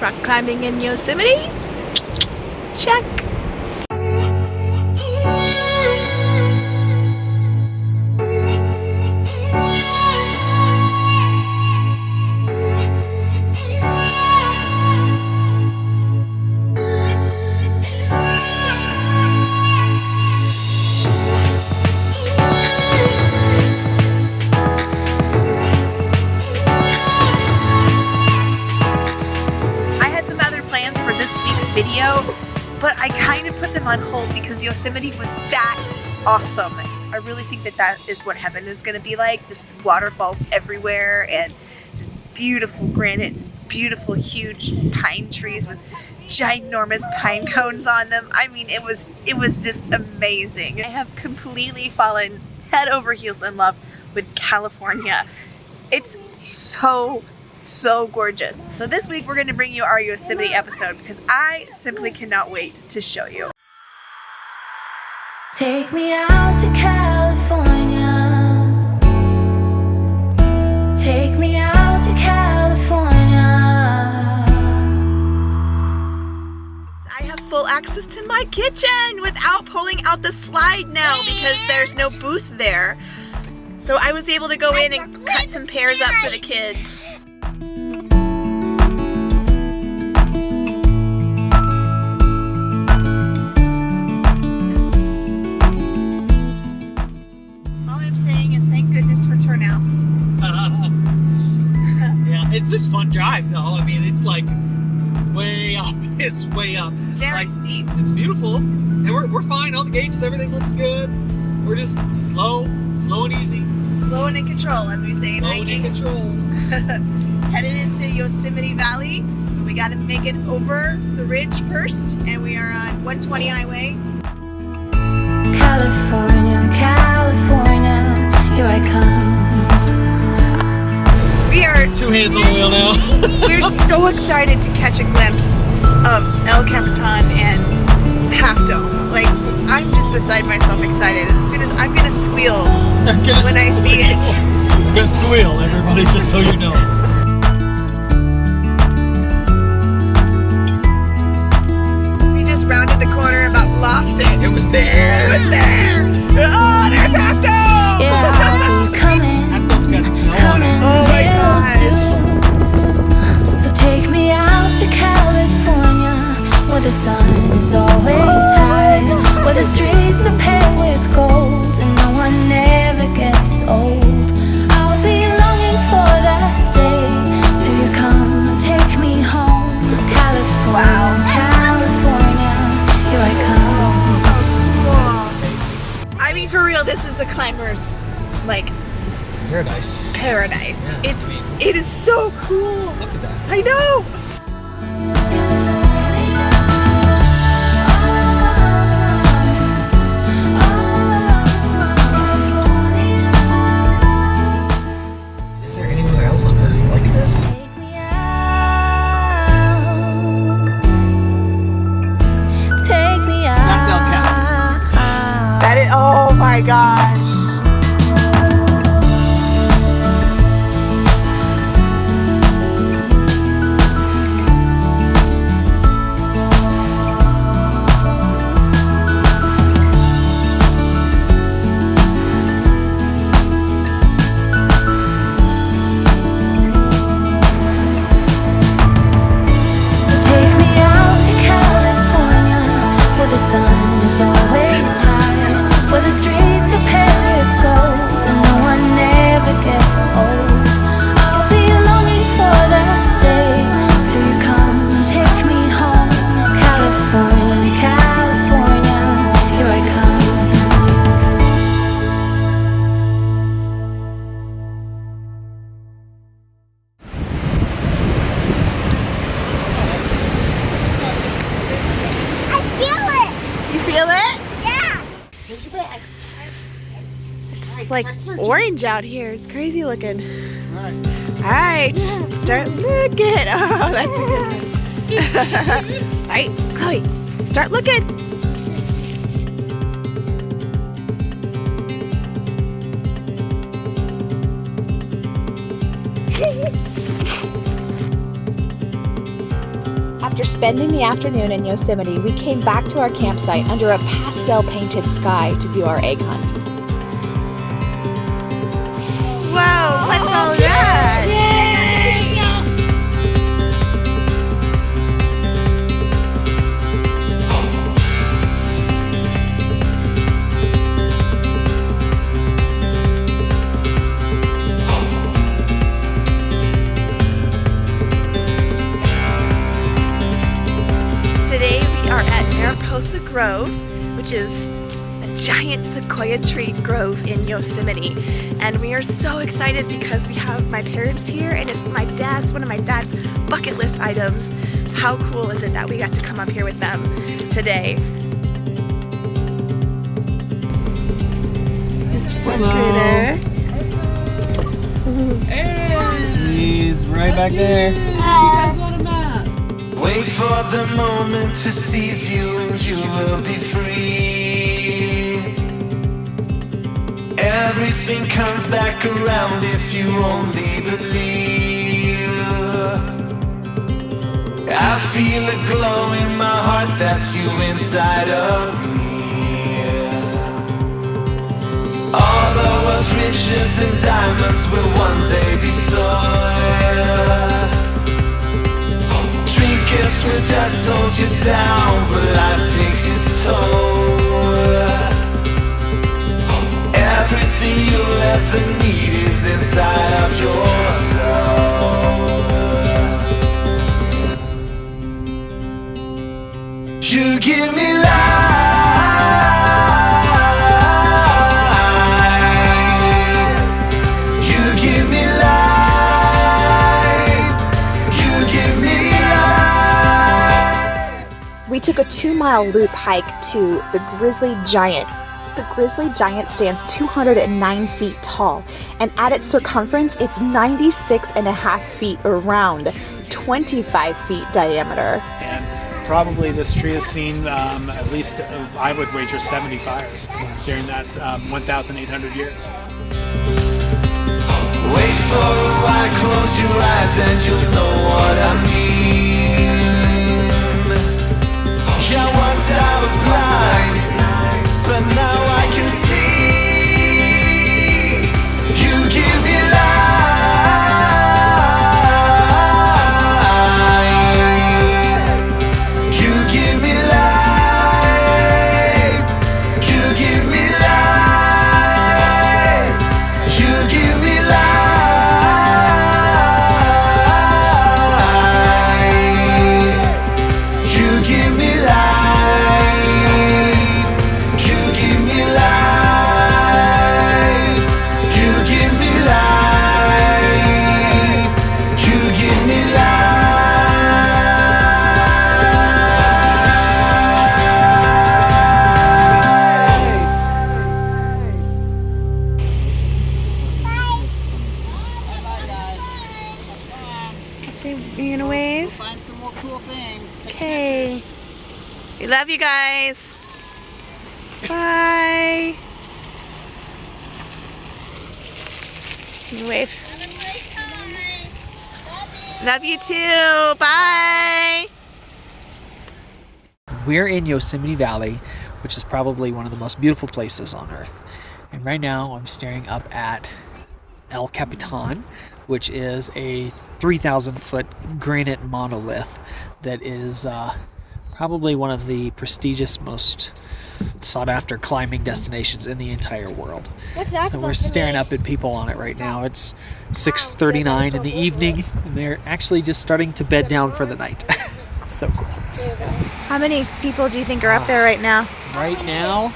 Rock climbing in Yosemite? Check! Video, but I kind of put them on hold because Yosemite was that awesome. I really think that that is what heaven is going to be like, just waterfalls everywhere and just beautiful granite, beautiful huge pine trees with ginormous pine cones on them. I mean, it was just amazing. I have completely fallen head over heels in love with California. It's so gorgeous. So this week we're going to bring you our Yosemite episode because I simply cannot wait to show you. Take me out to California. Take me out to California. I have full access to my kitchen without pulling out the slide now because there's no booth there. So I was able to go in and cut some pears up for the kids. Turnouts. Yeah, it's this fun drive though. I mean, it's like way up. It's way up. It's very steep. It's beautiful, and we're fine. All the gauges, everything looks good. We're just slow and easy. Slow and in control, as we say in hiking. Slow and in control. Headed into Yosemite Valley. We got to make it over the ridge first, and we are on 120 highway. California, California, here I come. We are 2 hands on the wheel now. We're so excited to catch a glimpse of El Capitan and Half Dome. Like, I'm just beside myself excited. As soon as I'm gonna squeal when I see it. I'm gonna squeal, everybody, just so you know. We just rounded the corner, about lost it. It was there. It was there. Oh, there's Half Dome. Yeah, I'll be coming. Half Dome's got snow on it. Oh my God. Soon. So take me out to California, where the sun is always high, where the streets are paved with gold, and no one ever gets old. I'll be longing for that day till you come and take me home. California, Wow. California, here I come. I mean, for real, this is a climber's, like, Paradise. paradise. Yeah, It is so cool. Just look at that. I know. Is there anywhere else on earth like this? Take me out. Take me out. That's El Capitan. That is, oh my gosh. So take me out to California, where the sun is always high, where the streets are paved with gold, and no one ever gets old. I'll be longing for that day till you come and take me home. California, California, here I come. You feel it? Yeah. It's like orange out here. It's crazy looking. All right, start looking. Oh, that's a good one. All right, Chloe, start looking. After spending the afternoon in Yosemite, we came back to our campsite under a pastel-painted sky to do our egg hunt. Wow, what's all that? Today we are at Mariposa Grove, which is a giant sequoia tree grove in Yosemite, and we are so excited because we have my parents here, and it's one of my dad's bucket list items. How cool is it that we got to come up here with them today? Mr. Fourth grader. He's right back there. Wait for the moment to seize you and you will be free. Everything comes back around if you only believe. I feel a glow in my heart, that's you inside of me. All the world's riches and diamonds will one day be soiled. Trinkets will just hold you down, but life takes its toll. Everything you'll ever need is inside of your soul. You give me life. You give me life. You give me life. We took a 2-mile loop hike to the Grizzly Giant. The Grizzly Giant stands 209 feet tall, and at its circumference, it's 96.5 feet around, 25 feet diameter. And probably this tree has seen at least, I would wager, 70 fires during that 1,800 years. Wait for a while, close your eyes and you'll know what I mean. Yeah, once I was blind, but now I can see. You give me life. You give me life. You give me life. You give me life. You give me life. You give me life. You give me life. You give me Say, you gonna wave? Find some more cool things. Okay. We love you guys. Bye. Can you wave? Love you too. Bye. We're in Yosemite Valley, which is probably one of the most beautiful places on earth. And right now I'm staring up at El Capitan, which is a 3,000 foot granite monolith that is probably one of the prestigious, most sought after climbing destinations in the entire world. So we're staring up at people on it right now. It's 6:39 in the evening and they're actually just starting to bed down for the night. So cool. How many people do you think are up there right now? Right now,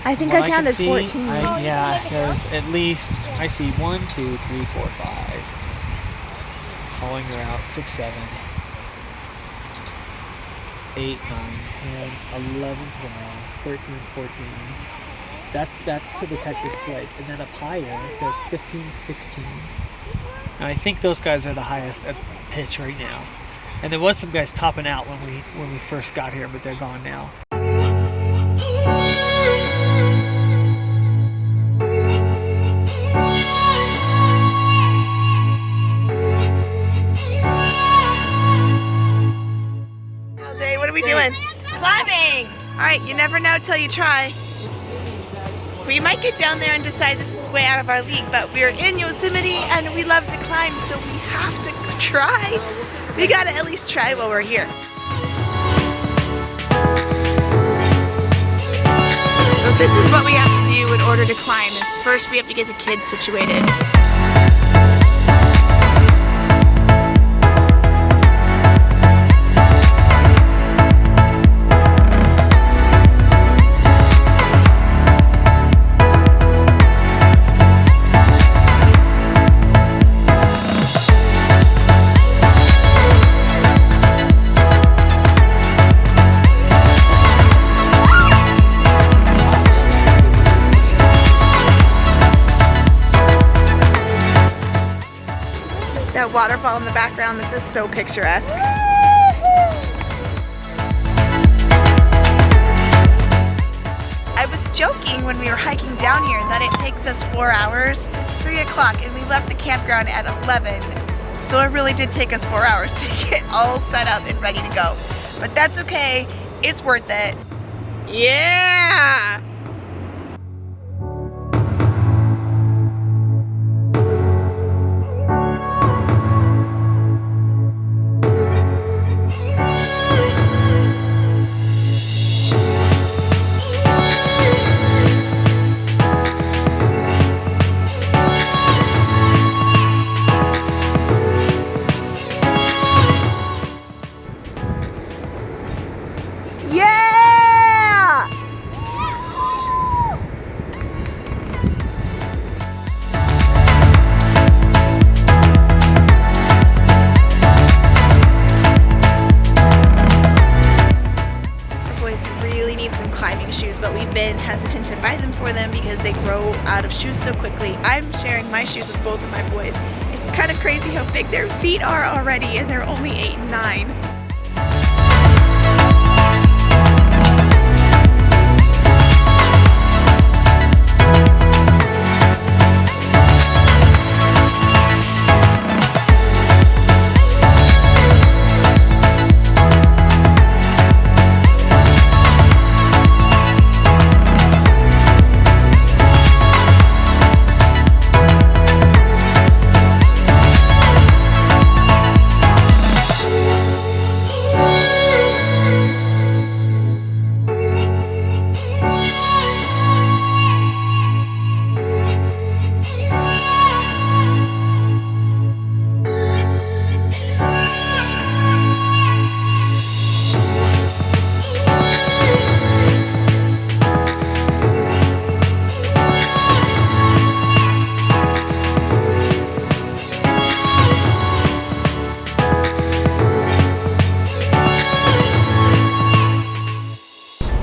I think what I counted can see, 14. yeah, there's at least, I see 1, 2, 3, 4, 5. Following her out, 6, 7, 8, 9, 10, 11, 12, 13, 14. That's to the Texas flag. And then up higher, there's 15, 16. And I think those guys are the highest at pitch right now. And there was some guys topping out when we first got here, but they're gone now. What are we doing? Climbing! Alright, you never know till you try. We might get down there and decide this is way out of our league, but we're in Yosemite and we love to climb, so we have to try. We gotta at least try while we're here. So this is what we have to do in order to climb. Is first we have to get the kids situated. That waterfall in the background, this is so picturesque. I was joking when we were hiking down here that it takes us 4 hours. It's 3 o'clock and we left the campground at 11. So it really did take us 4 hours to get all set up and ready to go. But that's okay, it's worth it. Yeah! Hesitant to buy them for them because they grow out of shoes so quickly. I'm sharing my shoes with both of my boys. It's kind of crazy how big their feet are already and they're only 8 and 9.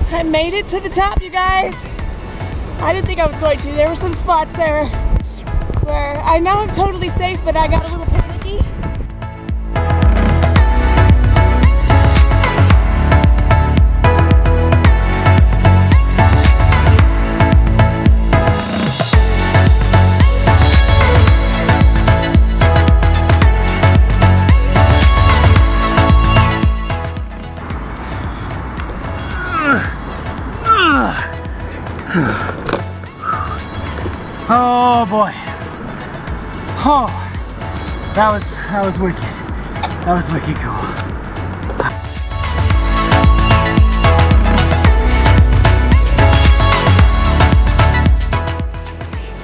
I made it to the top, you guys. I didn't think I was going to. There were some spots there where I know I'm totally safe, but I got a little panicky. Oh boy. Oh, that was wicked. That was wicked cool.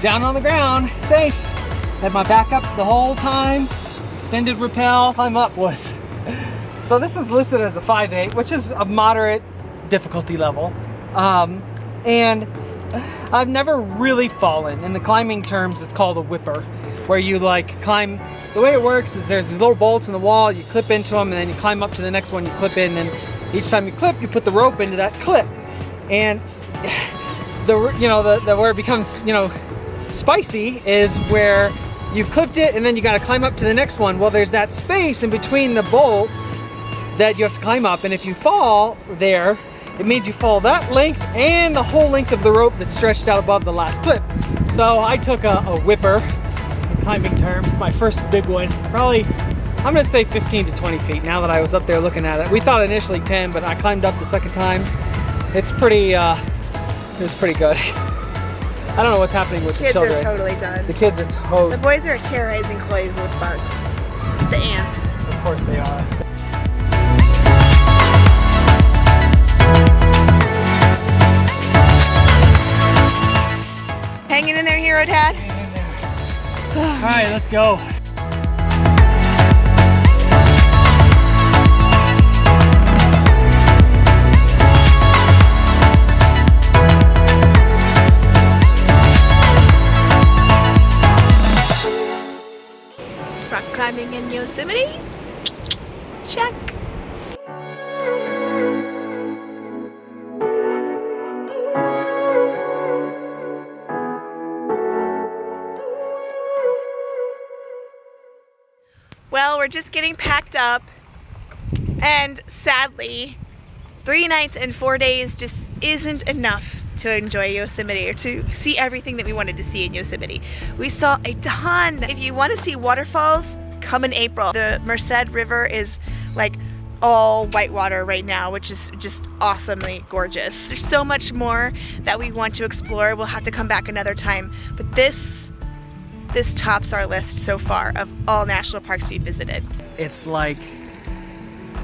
Down on the ground, safe. Had my back up the whole time. Extended rappel. Climb up was. So this is listed as a 5.8, which is a moderate difficulty level. And I've never really fallen. In the climbing terms, it's called a whipper, where you like climb. The way it works is there's these little bolts in the wall, you clip into them, and then you climb up to the next one, you clip in, and each time you clip, you put the rope into that clip. And the where it becomes, spicy is where you clipped it and then you got to climb up to the next one. Well, there's that space in between the bolts that you have to climb up, and if you fall there, it means you fall that length and the whole length of the rope that's stretched out above the last clip. So I took a whipper, in climbing terms, my first big one, probably I'm gonna say 15 to 20 feet now that I was up there looking at it. We thought initially 10, but I climbed up the second time. It's pretty, it was pretty good. I don't know what's happening with the Kids children. are totally done. The kids are The toast. boys are terrorizing Chloe with bugs. The ants. Of course they are. Hanging in there, Hero Dad? All right, let's go. Rock climbing in Yosemite? Check. Well, we're just getting packed up, and sadly, 3 nights and 4 days just isn't enough to enjoy Yosemite or to see everything that we wanted to see in Yosemite. We saw a ton. If you want to see waterfalls, come in April. The Merced River is like all whitewater right now, which is just awesomely gorgeous. There's so much more that we want to explore. We'll have to come back another time, but this tops our list so far of all national parks we've visited. It's like,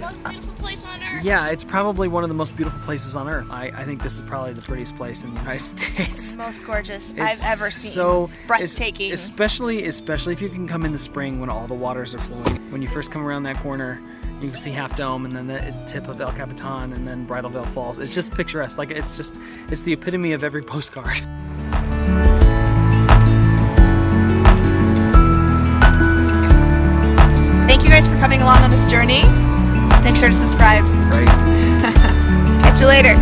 Most beautiful place on earth. yeah, it's probably one of the most beautiful places on earth. I think this is probably the prettiest place in the United States. Most gorgeous It's I've ever seen. So breathtaking. especially if you can come in the spring when all the waters are flowing. When you first come around that corner, you can see Half Dome and then the tip of El Capitan and then Bridalveil Falls. It's just picturesque. Like it's the epitome of every postcard. Thank you guys for coming along on this journey. Make sure to subscribe. Right. Catch you later.